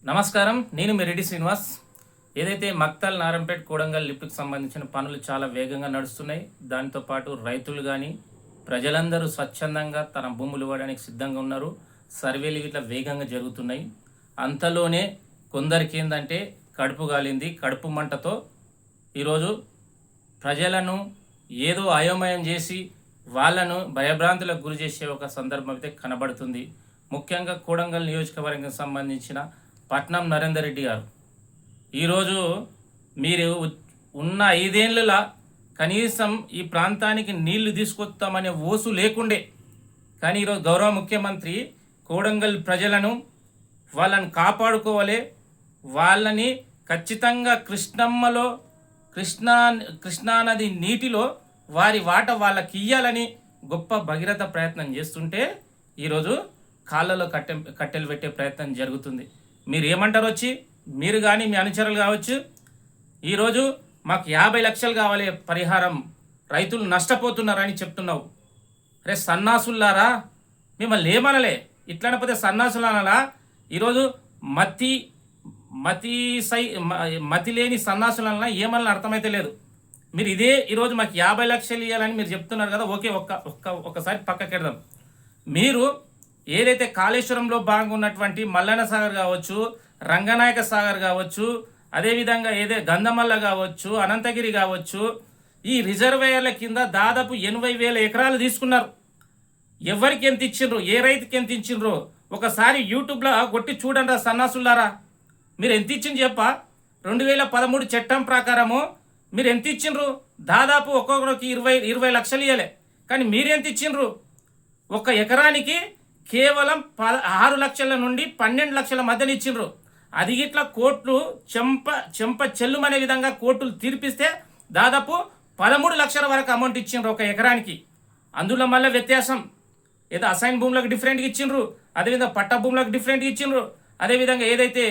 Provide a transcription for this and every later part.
నమస్కారం, నేను మీ రెడ్డి శ్రీనివాస్. ఏదైతే మక్తల్, నారంపేట్, కోడంగల్ లిఫ్ట్కి సంబంధించిన పనులు చాలా వేగంగా నడుస్తున్నాయి. దాంతో పాటు రైతులు కానీ ప్రజలందరూ స్వచ్ఛందంగా తన భూములు ఇవ్వడానికి సిద్ధంగా ఉన్నారు. సర్వేలు ఇట్లా వేగంగా జరుగుతున్నాయి. అంతలోనే కొందరికి ఏంటంటే కడుపు గాలింది. కడుపు మంటతో ఈరోజు ప్రజలను ఏదో అయోమయం చేసి వాళ్ళను భయభ్రాంతులకు గురి చేసే ఒక సందర్భం అయితే కనబడుతుంది. ముఖ్యంగా కోడంగల్ నియోజకవర్గం సంబంధించిన పట్నం నరేందర్ రెడ్డి గారు ఈరోజు మీరు ఉన్న 5 ఏళ్ళ కనీసం ఈ ప్రాంతానికి నీళ్లు తీసుకొస్తామనే ఓసు లేకుండే, కానీ ఈరోజు గౌరవ ముఖ్యమంత్రి కోడంగల్ ప్రజలను వాళ్ళని కాపాడుకోవాలి, వాళ్ళని ఖచ్చితంగా కృష్ణానది నీటిలో వారి వాట వాళ్ళకి ఇయ్యాలని గొప్ప భగీరథ ప్రయత్నం చేస్తుంటే ఈరోజు కాళ్ళలో కట్టెలు పెట్టే ప్రయత్నం జరుగుతుంది. మీరు ఏమంటారు? వచ్చి మీరు కానీ మీ అనుచరులు కావచ్చు, ఈరోజు మాకు 50 లక్షలు కావాలి పరిహారం, రైతులు నష్టపోతున్నారని చెప్తున్నావు. అరే సన్నాసుల్లారా, మిమ్మల్ని ఏమనలే, ఇట్లనపోతే సన్నాసులు అనాలా? ఈరోజు మతి లేని సన్నాసులు అన్నా ఏమన్నా అర్థమైతే లేదు. మీరు ఇదే ఈరోజు మాకు 50 లక్షలు ఇవ్వాలని మీరు చెప్తున్నారు కదా. ఓకే, ఒక్కసారి పక్కకెడదాం. మీరు ఏదైతే కాళేశ్వరంలో భాగంగా ఉన్నటువంటి మల్లన్న సాగర్ కావచ్చు, రంగనాయక సాగర్ కావచ్చు, అదేవిధంగా గంధమల్ల కావచ్చు, అనంతగిరి కావచ్చు, ఈ రిజర్వేయర్ల కింద దాదాపు 80,000 ఎకరాలు తీసుకున్నారు. ఎవరికి ఎంత ఇచ్చిండ్రు, ఏ రైతుకి ఎంత ఇచ్చిండ్రు ఒకసారి యూట్యూబ్లో కొట్టి చూడండి సన్నాసులారా. మీరు ఎంత ఇచ్చింది చెప్ప 2013 చట్టం ప్రకారము మీరు ఎంత ఇచ్చిండ్రు? దాదాపు ఒక్కొక్కరికి 20 లక్షలు ఇవ్వలే, కానీ మీరెంత ఇచ్చిండ్రు? ఒక ఎకరానికి కేవలం 6 లక్షల నుండి 12 లక్షల మధ్యన ఇచ్చిండ్రు. అది ఇట్లా కోర్టులు చెంప చెల్లుమనే విధంగా కోర్టులు తీర్పిస్తే దాదాపు 13 లక్షల వరకు అమౌంట్ ఇచ్చిండ్రు ఒక ఎకరానికి. అందులో మళ్ళీ వ్యత్యాసం ఏదో అసైన్ భూములకు డిఫరెంట్గా ఇచ్చిండ్రు, అదేవిధంగా పట్టా భూములకు డిఫరెంట్గా ఇచ్చిండ్రు, అదేవిధంగా ఏదైతే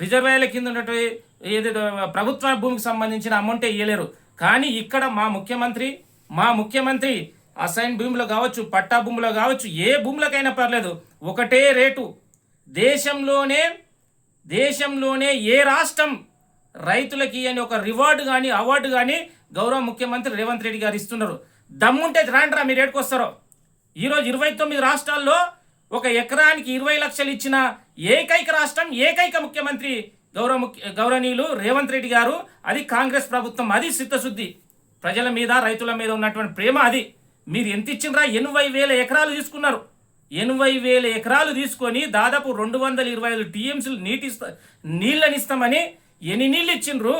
రిజర్వాయర్ల కింద ఉన్నటువంటి ఏదైతే ప్రభుత్వ భూమికి సంబంధించిన అమౌంటే ఇవ్వలేరు. కానీ ఇక్కడ మా ముఖ్యమంత్రి అసైన్ భూములు కావచ్చు, పట్టా భూములు కావచ్చు, ఏ భూములకైనా పర్లేదు ఒకటే రేటు. దేశంలోనే ఏ రాష్ట్రం రైతులకి అని ఒక రివార్డు కానీ అవార్డు కానీ గౌరవ ముఖ్యమంత్రి రేవంత్ రెడ్డి గారు ఇస్తున్నారు. దమ్ముంటే రాండ్రా, మీరు ఏడుకొస్తారో. ఈరోజు 29 రాష్ట్రాల్లో ఒక ఎకరానికి 20 లక్షలు ఇచ్చిన ఏకైక రాష్ట్రం, ఏకైక ముఖ్యమంత్రి గౌరవనీయులు రేవంత్ రెడ్డి గారు. అది కాంగ్రెస్ ప్రభుత్వం. అది చిత్తశుద్ధి, ప్రజల మీద రైతుల మీద ఉన్నటువంటి ప్రేమ అది. మీరు ఎంత ఇచ్చిండ్రా? 80,000 ఎకరాలు తీసుకున్నారు. 80,000 ఎకరాలు తీసుకొని దాదాపు 225 టీఎంసీలు నీళ్ళని ఇస్తామని ఎన్ని నీళ్ళు ఇచ్చిండ్రు?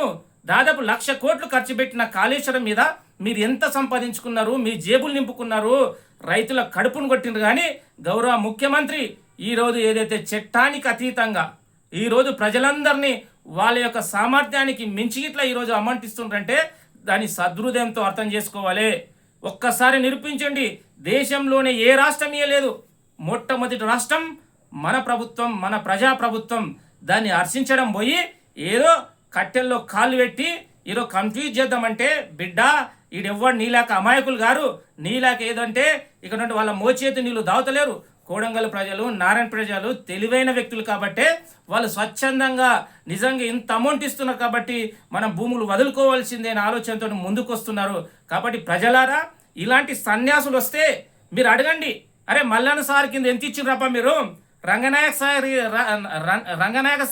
దాదాపు 1,00,000 కోట్లు ఖర్చు పెట్టిన కాళేశ్వరం మీద మీరు ఎంత సంపాదించుకున్నారు? మీ జేబులు నింపుకున్నారు, రైతుల కడుపును కొట్టిండ్రు. కానీ గౌరవ ముఖ్యమంత్రి ఈరోజు ఏదైతే చట్టానికి అతీతంగా ఈరోజు ప్రజలందరినీ వాళ్ళ యొక్క సామర్థ్యానికి మించి ఇట్లా ఈరోజు అమౌంట్ ఇస్తుండ్రంటే దాని సదృదయంతో అర్థం చేసుకోవాలి. ఒక్కసారి నిరూపించండి. దేశంలోనే ఏ రాష్ట్రం ఇవ్వలేదు. మొట్టమొదటి రాష్ట్రం మన ప్రభుత్వం, మన ప్రజాప్రభుత్వం. దాన్ని హర్షించడం పోయి ఏదో కట్టెల్లో కాళ్ళు పెట్టి ఈరోజు కన్ఫ్యూజ్ చేద్దామంటే, బిడ్డ ఈడెవ్వడు నీలాక అమాయకులు గారు. నీలాక ఏదంటే ఇక్కడ నుండి వాళ్ళ మోచేతి నీళ్ళు దావుతలేరు. కోడంగల్ ప్రజలు, నారాయణ ప్రజలు తెలివైన వ్యక్తులు కాబట్టే వాళ్ళు స్వచ్ఛందంగా నిజంగా ఇంత అమౌంట్ ఇస్తున్నారు కాబట్టి మనం భూములు వదులుకోవాల్సిందే అనే ఆలోచనతో ముందుకు వస్తున్నారు. కాబట్టి ప్రజలారా, ఇలాంటి సన్యాసులు వస్తే మీరు అడగండి, అరే మల్లన్న సాగర్ కింద ఎంత ఇచ్చిండ్రప్ప మీరు? రంగనాయక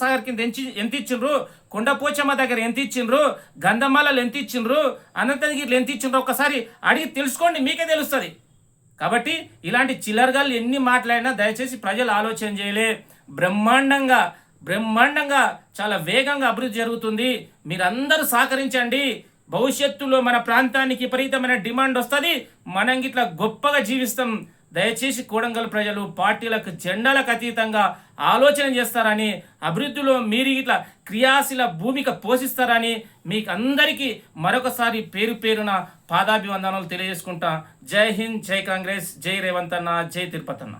సాగర్ కింద ఎంత ఇచ్చిండ్రు? కొండపోచమ్మ దగ్గర ఎంత ఇచ్చిండ్రు? గంధమాలలో ఎంత ఇచ్చిండ్రు? అనంతగిరిలో ఎంత ఇచ్చిండ్రు? ఒకసారి అడిగి తెలుసుకోండి, మీకే తెలుస్తుంది. కాబట్టి ఇలాంటి చిల్లరగాళ్ళు ఎన్ని మాట్లాడినా దయచేసి ప్రజలు ఆలోచన చేయలే. బ్రహ్మాండంగా చాలా వేగంగా అభివృద్ధి జరుగుతుంది. మీరందరూ సహకరించండి. భవిష్యత్తులో మన ప్రాంతానికి విపరీతమైన డిమాండ్ వస్తుంది. మనం ఇట్లా గొప్పగా జీవిస్తాం. దయచేసి కోడంగల్ ప్రజలు పార్టీలకు, జెండాలకు అతీతంగా ఆలోచన చేస్తారని, అభివృద్ధిలో మీరు ఇట్లా క్రియాశీల భూమిక పోషిస్తారని మీకు అందరికీ మరొకసారి పేరున పాదాభివందనాలు తెలియజేసుకుంటా. జై హింద్, జై కాంగ్రెస్, జై రేవంత్ అన్న, జై తిరుపతి అన్న.